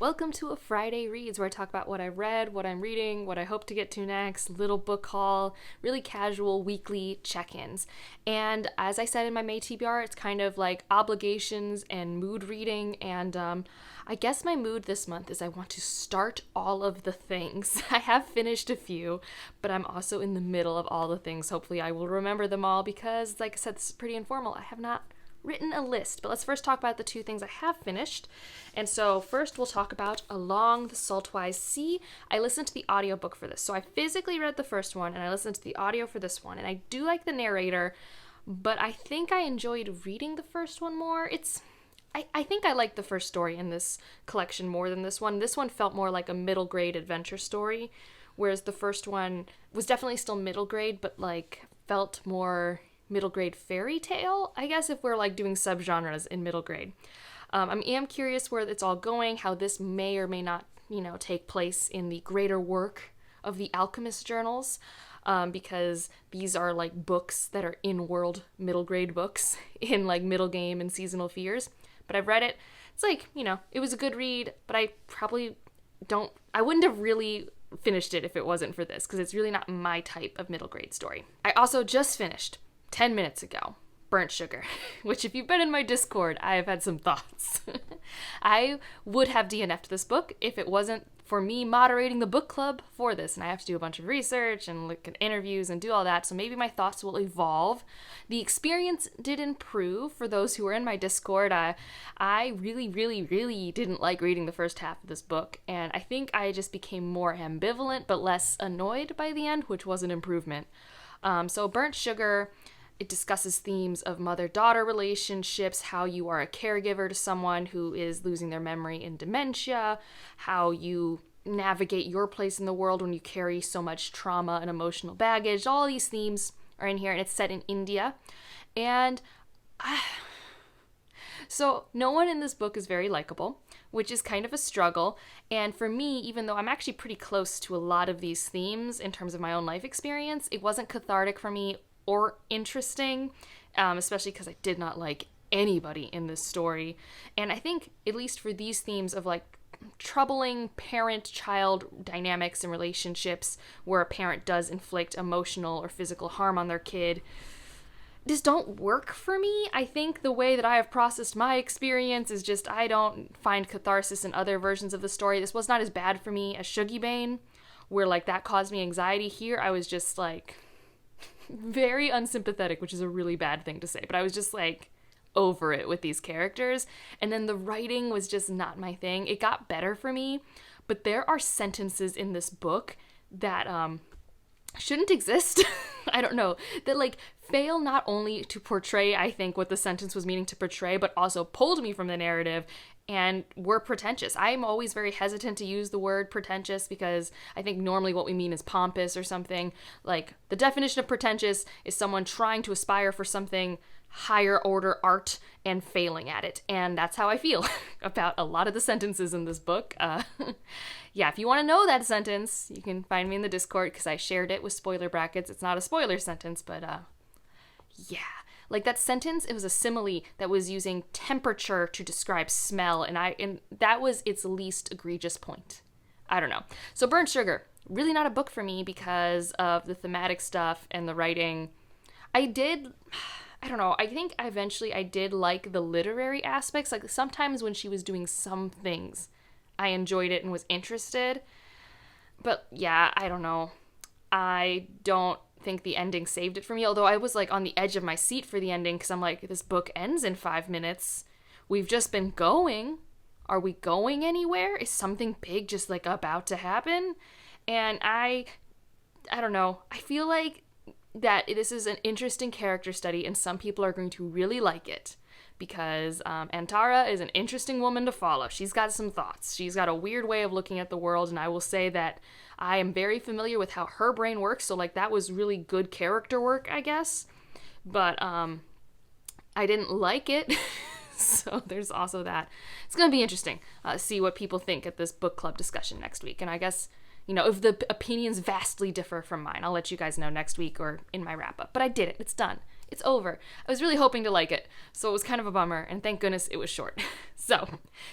Welcome to a Friday Reads, where I talk about what I read, what I'm reading, what I hope to get to next, little book haul, really casual weekly check-ins. And as I said in my May TBR, it's kind of like obligations and mood reading, and I guess my mood this month is I want to start all of the things. I have finished a few, but I'm also in the middle of all the things. Hopefully I will remember them all because, like I said, this is pretty informal. I have not written a list, but let's first talk about the two things I have finished. And so first we'll talk about Along the Saltwise C. I listened to the audiobook for this. So I physically read the first one and I listened to the audio for this one. And I do like the narrator, but I think I enjoyed reading the first one more. I think I like the first story in this collection more than this one. This one felt more like a middle grade adventure story, whereas the first one was definitely still middle grade, but like felt more middle grade fairy tale, I guess, if we're like doing subgenres in middle grade. I am curious where it's all going, how this may or may not, take place in the greater work of the Alchemist journals, because these are like books that are in-world middle grade books in like middle game and seasonal fears. But I've read it. It's like, it was a good read, but I wouldn't have really finished it if it wasn't for this, because it's really not my type of middle grade story. I also just finished 10 minutes ago, Burnt Sugar, which if you've been in my Discord, I have had some thoughts. I would have DNF'd this book if it wasn't for me moderating the book club for this, and I have to do a bunch of research and look at interviews and do all that, so maybe my thoughts will evolve. The experience did improve for those who were in my Discord. I really, really, really didn't like reading the first half of this book, and I think I just became more ambivalent but less annoyed by the end, which was an improvement. So Burnt Sugar, it discusses themes of mother-daughter relationships, how you are a caregiver to someone who is losing their memory in dementia, how you navigate your place in the world when you carry so much trauma and emotional baggage. All these themes are in here, and it's set in India. And so no one in this book is very likable, which is kind of a struggle. And for me, even though I'm actually pretty close to a lot of these themes in terms of my own life experience, it wasn't cathartic for me or interesting, especially because I did not like anybody in this story. And I think, at least for these themes of like troubling parent-child dynamics and relationships where a parent does inflict emotional or physical harm on their kid, just don't work for me. I think the way that I have processed my experience is just I don't find catharsis in other versions of the story. This was not as bad for me as Shuggy Bane, where like that caused me anxiety. Here I was just like very unsympathetic, which is a really bad thing to say, but I was just like over it with these characters. And then the writing was just not my thing. It got better for me, but there are sentences in this book that shouldn't exist. I don't know, that like fail not only to portray, I think, what the sentence was meaning to portray, but also pulled me from the narrative and were pretentious. I'm always very hesitant to use the word pretentious because I think normally what we mean is pompous or something. Like, the definition of pretentious is someone trying to aspire for something higher order art and failing at it. And that's how I feel about a lot of the sentences in this book. Yeah, if you want to know that sentence, you can find me in the Discord because I shared it with spoiler brackets. It's not a spoiler sentence, but yeah. Like that sentence, it was a simile that was using temperature to describe smell, and that was its least egregious point. I don't know. So Burnt Sugar, really not a book for me because of the thematic stuff and the writing. I don't know, I think eventually I did like the literary aspects. Like sometimes when she was doing some things, I enjoyed it and was interested. But yeah, I don't know. I don't think the ending saved it for me, although I was like on the edge of my seat for the ending because I'm like, this book ends in 5 minutes. We've just been going. Are we going anywhere? Is something big just like about to happen? And I don't know. I feel like that this is an interesting character study and some people are going to really like it because Antara is an interesting woman to follow. She's got some thoughts. She's got a weird way of looking at the world, and I will say that I am very familiar with how her brain works, so like that was really good character work, I guess. But I didn't like it, so there's also that. It's going to be interesting to see what people think at this book club discussion next week, and I guess, if the opinions vastly differ from mine, I'll let you guys know next week or in my wrap-up. But I did it. It's done. it's over. I was really hoping to like it, so it was kind of a bummer, and thank goodness it was short. So,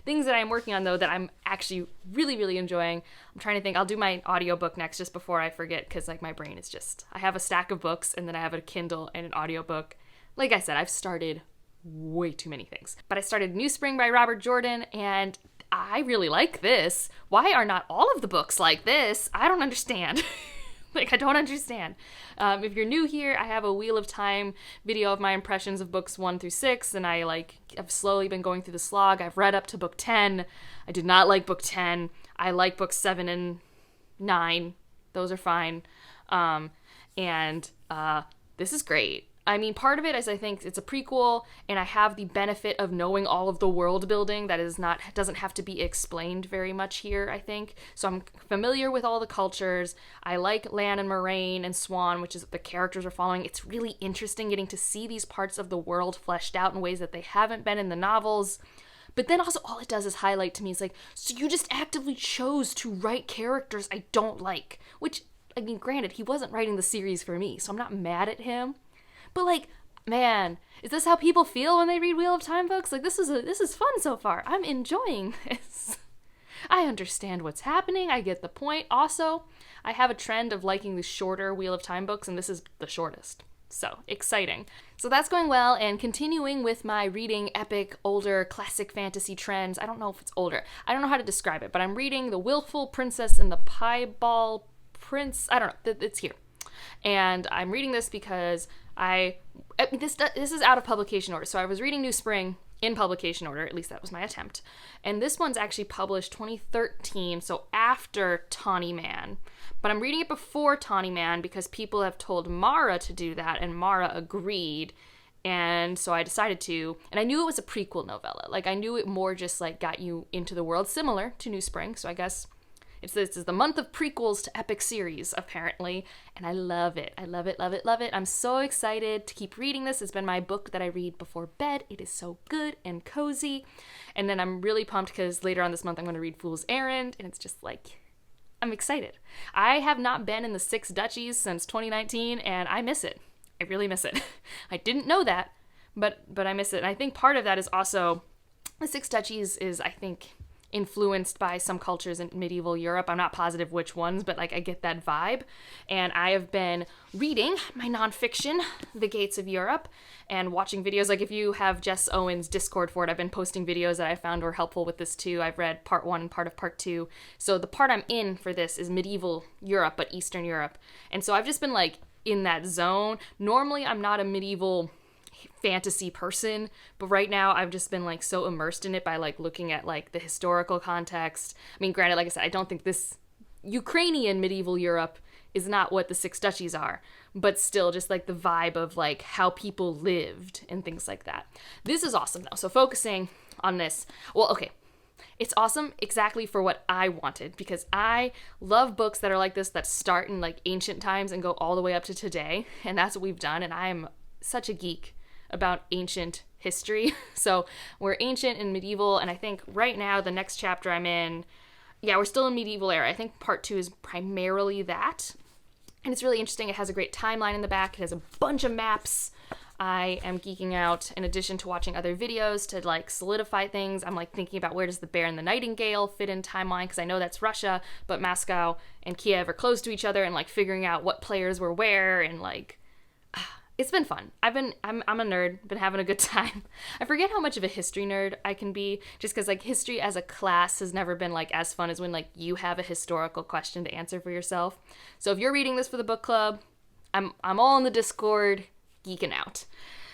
things that I'm working on, though, that I'm actually really, really enjoying. I'm trying to think. I'll do my audiobook next just before I forget, because, like, my brain is just... I have a stack of books, and then I have a Kindle and an audiobook. Like I said, I've started way too many things. But I started New Spring by Robert Jordan, and I really like this. Why are not all of the books like this? I don't understand. Like, I don't understand. If you're new here, I have a Wheel of Time video of my impressions of books 1 through 6, and I've slowly been going through the slog. I've read up to book 10. I did not like book 10. I like books 7 and 9. Those are fine. And this is great. I mean, part of it is I think it's a prequel, and I have the benefit of knowing all of the world building that doesn't have to be explained very much here, I think. So I'm familiar with all the cultures. I like Lan and Moraine and Swan, which is what the characters are following. It's really interesting getting to see these parts of the world fleshed out in ways that they haven't been in the novels. But then also all it does is highlight to me, it's like, so you just actively chose to write characters I don't like. Which, I mean, granted, he wasn't writing the series for me, so I'm not mad at him. But, like, man, is this how people feel when they read Wheel of Time books? Like, this is fun so far. I'm enjoying this. I understand what's happening. I get the point. Also, I have a trend of liking the shorter Wheel of Time books, and this is the shortest. So, exciting. So that's going well, and continuing with my reading epic, older, classic fantasy trends. I don't know if it's older. I don't know how to describe it, but I'm reading The Willful Princess and the Piebald Prince. I don't know. It's here. And I'm reading this because this is out of publication order. So I was reading New Spring in publication order, at least that was my attempt. And this one's actually published 2013, so after Tawny Man. But I'm reading it before Tawny Man because people have told Mara to do that, and Mara agreed. And so I decided to, and I knew it was a prequel novella. Like, I knew it more just, like, got you into the world, similar to New Spring, so I guess... This is the month of prequels to epic series, apparently, and I love it. I love it, love it, love it. I'm so excited to keep reading this. It's been my book that I read before bed. It is so good and cozy. And then I'm really pumped because later on this month I'm going to read Fool's Errand, and it's just like, I'm excited. I have not been in the Six Duchies since 2019, and I miss it. I really miss it. I didn't know that, but I miss it. And I think part of that is also, the Six Duchies is, I think... influenced by some cultures in medieval Europe. I'm not positive which ones, but like I get that vibe. And I have been reading my nonfiction, The Gates of Europe, and watching videos. Like if you have Jess Owen's Discord for it, I've been posting videos that I found were helpful with this too. I've read part 1 and part of part 2. So the part I'm in for this is medieval Europe, but Eastern Europe. And so I've just been like in that zone. Normally I'm not a medieval fantasy person, but right now I've just been like so immersed in it by like looking at like the historical context. I mean, granted, like I said, I don't think this Ukrainian medieval Europe is not what the Six Duchies are, but still just like the vibe of like how people lived and things like that. This is awesome though. So focusing on this, well, okay. It's awesome exactly for what I wanted, because I love books that are like this, that start in like ancient times and go all the way up to today. And that's what we've done. And I'm such a geek about ancient history. So we're ancient and medieval, and I think right now the next chapter I'm in, we're still in medieval era. I think part 2 is primarily that. And it's really interesting. It has a great timeline in the back. It has a bunch of maps. I am geeking out, in addition to watching other videos to like solidify things. I'm like thinking about where does the Bear and the Nightingale fit in timeline, because I know that's Russia, but Moscow and Kiev are close to each other, and like figuring out what players were where, and like it's been fun. I'm a nerd, been having a good time. I forget how much of a history nerd I can be, just because like history as a class has never been like as fun as when like you have a historical question to answer for yourself. So if you're reading this for the book club, I'm all in the Discord geeking out.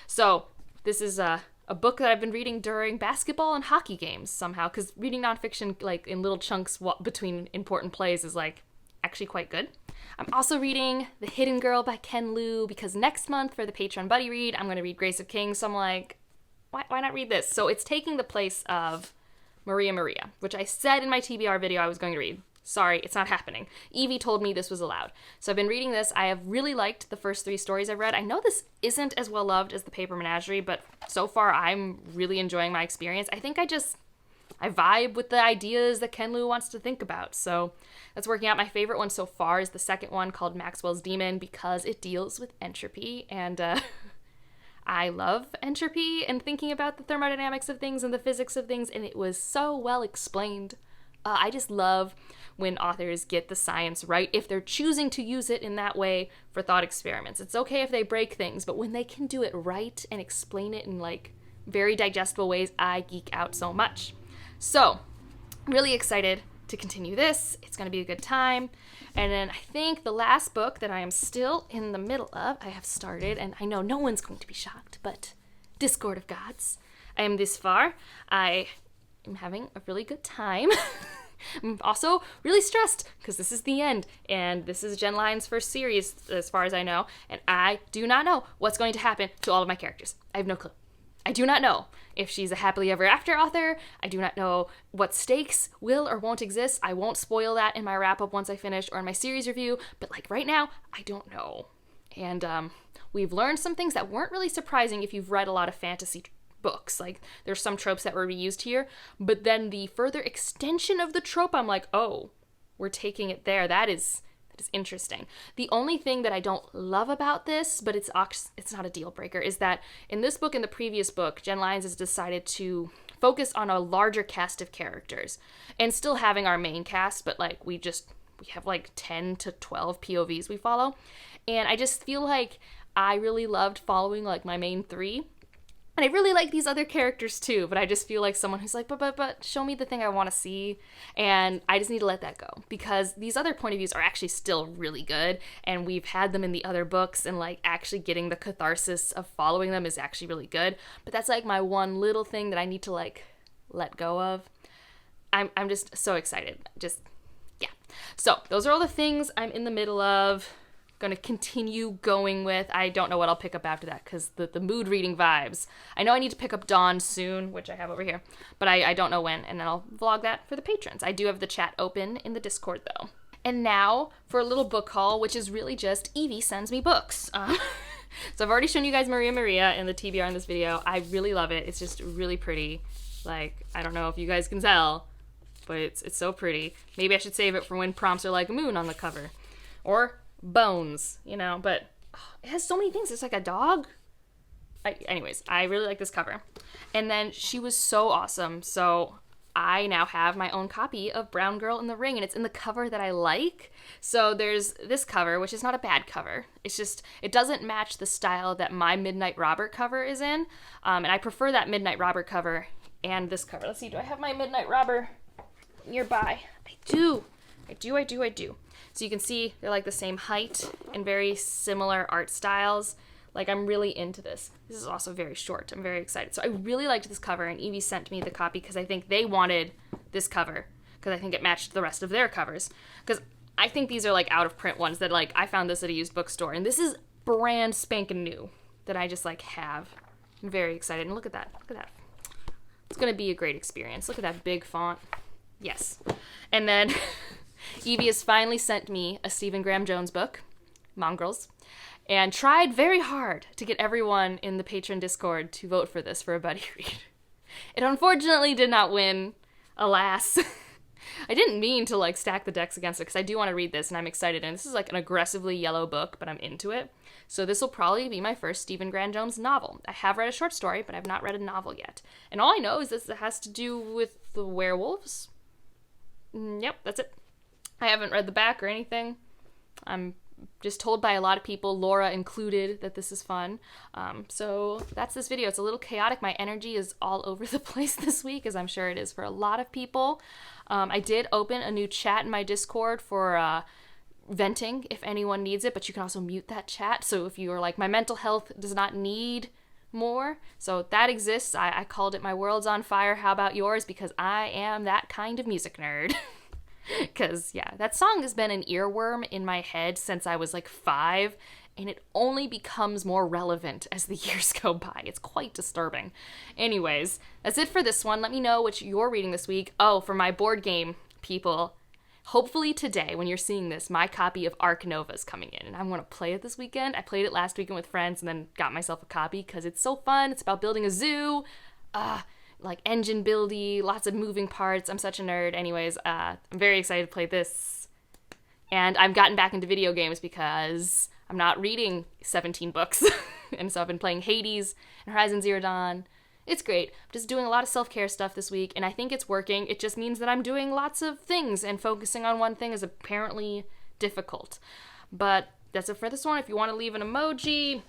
So this is a book that I've been reading during basketball and hockey games somehow, because reading nonfiction like in little chunks between important plays is like actually quite good. I'm also reading The Hidden Girl by Ken Liu, because next month for the Patreon buddy read, I'm going to read Grace of Kings. So I'm like, why not read this? So it's taking the place of Maria, which I said in my TBR video I was going to read. Sorry, it's not happening. Evie told me this was allowed. So I've been reading this. I have really liked the first 3 stories I've read. I know this isn't as well loved as The Paper Menagerie, but so far I'm really enjoying my experience. I think I vibe with the ideas that Ken Liu wants to think about. So that's working out. My favorite one so far is the second one called Maxwell's Demon, because it deals with entropy. And I love entropy and thinking about the thermodynamics of things and the physics of things, and it was so well explained. I just love when authors get the science right if they're choosing to use it in that way for thought experiments. It's okay if they break things, but when they can do it right and explain it in like very digestible ways, I geek out so much. So, really excited to continue this. It's going to be a good time. And then I think the last book that I am still in the middle of, I have started, and I know no one's going to be shocked, but Discord of Gods. I am this far. I am having a really good time. I'm also really stressed because this is the end, and this is Jen Lyon's first series as far as I know, and I do not know what's going to happen to all of my characters. I have no clue. I do not know if she's a happily ever after author. I do not know what stakes will or won't exist. I won't spoil that in my wrap-up once I finish or in my series review, but like right now, I don't know. And we've learned some things that weren't really surprising if you've read a lot of fantasy books. Like there's some tropes that were reused here, but then the further extension of the trope, I'm like, oh, we're taking it there. That is interesting. The only thing that I don't love about this, but it's not a deal breaker, is that in this book and the previous book, Jen Lyons has decided to focus on a larger cast of characters and still having our main cast, but like we have like 10 to 12 POVs we follow. And I just feel like I really loved following like my main three. And I really like these other characters too, but I just feel like someone who's like, but show me the thing I want to see. And I just need to let that go because these other point of views are actually still really good. And we've had them in the other books, and like actually getting the catharsis of following them is actually really good. But that's like my one little thing that I need to like let go of. I'm just so excited. Yeah. So those are all the things I'm in the middle of. Going to continue going with. I don't know what I'll pick up after that because the mood reading vibes. I know I need to pick up Dawn soon, which I have over here, but I don't know when, and then I'll vlog that for the patrons. I do have the chat open in the Discord though. And now for a little book haul, which is really just Evie sends me books. So I've already shown you guys Maria in the TBR in this video. I really love it. It's just really pretty. Like, I don't know if you guys can tell, but it's so pretty. Maybe I should save it for when prompts are like a moon on the cover. Or bones, you know, but it has so many things. It's like a dog. Anyways, I really like this cover. And then she was so awesome. So I now have my own copy of Brown Girl in the Ring, and it's in the cover that I like. So there's this cover, which is not a bad cover. It's just, it doesn't match the style that my Midnight Robert cover is in. And I prefer that Midnight Robert cover and this cover. Let's see, do I have my Midnight Robert nearby? I do. So you can see they're like the same height and very similar art styles. Like, I'm really into this. This is also very short. I'm very excited. So I really liked this cover, and Evie sent me the copy because I think they wanted this cover because I think it matched the rest of their covers. Because I think these are like out of print ones that like I found this at a used bookstore, and this is brand spanking new that I just like have. I'm very excited. And look at that. It's gonna be a great experience. Look at that big font. Yes. And then Evie has finally sent me a Stephen Graham Jones book, Mongrels, and tried very hard to get everyone in the patron Discord to vote for this for a buddy read. It unfortunately did not win, alas. I didn't mean to like stack the decks against it because I do want to read this and I'm excited, and this is like an aggressively yellow book, but I'm into it. So this will probably be my first Stephen Graham Jones novel. I have read a short story, but I've not read a novel yet. And all I know is this has to do with the werewolves. Yep, that's it. I haven't read the back or anything. I'm just told by a lot of people, Laura included, that this is fun. So that's this video. It's a little chaotic. My energy is all over the place this week, as I'm sure it is for a lot of people. I did open a new chat in my Discord for venting if anyone needs it, but you can also mute that chat. So if you are like, my mental health does not need more, so that exists. I called it My World's on Fire, How About Yours? Because I am that kind of music nerd. Because, yeah, that song has been an earworm in my head since I was like 5, and it only becomes more relevant as the years go by. It's quite disturbing. Anyways, that's it for this one. Let me know what you're reading this week. Oh, for my board game people, hopefully today, when you're seeing this, my copy of Ark Nova is coming in, and I'm going to play it this weekend. I played it last weekend with friends and then got myself a copy because it's so fun. It's about building a zoo. Like engine buildy, lots of moving parts. I'm such a nerd. Anyways, I'm very excited to play this. And I've gotten back into video games because I'm not reading 17 books. And so I've been playing Hades and Horizon Zero Dawn. It's great. I'm just doing a lot of self-care stuff this week, and I think it's working. It just means that I'm doing lots of things, and focusing on one thing is apparently difficult. But that's it for this one. If you want to leave an emoji,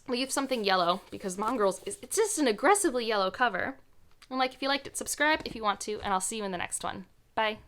leave something yellow, because Mongrels it's just an aggressively yellow cover. And if you liked it, subscribe if you want to, and I'll see you in the next one. Bye.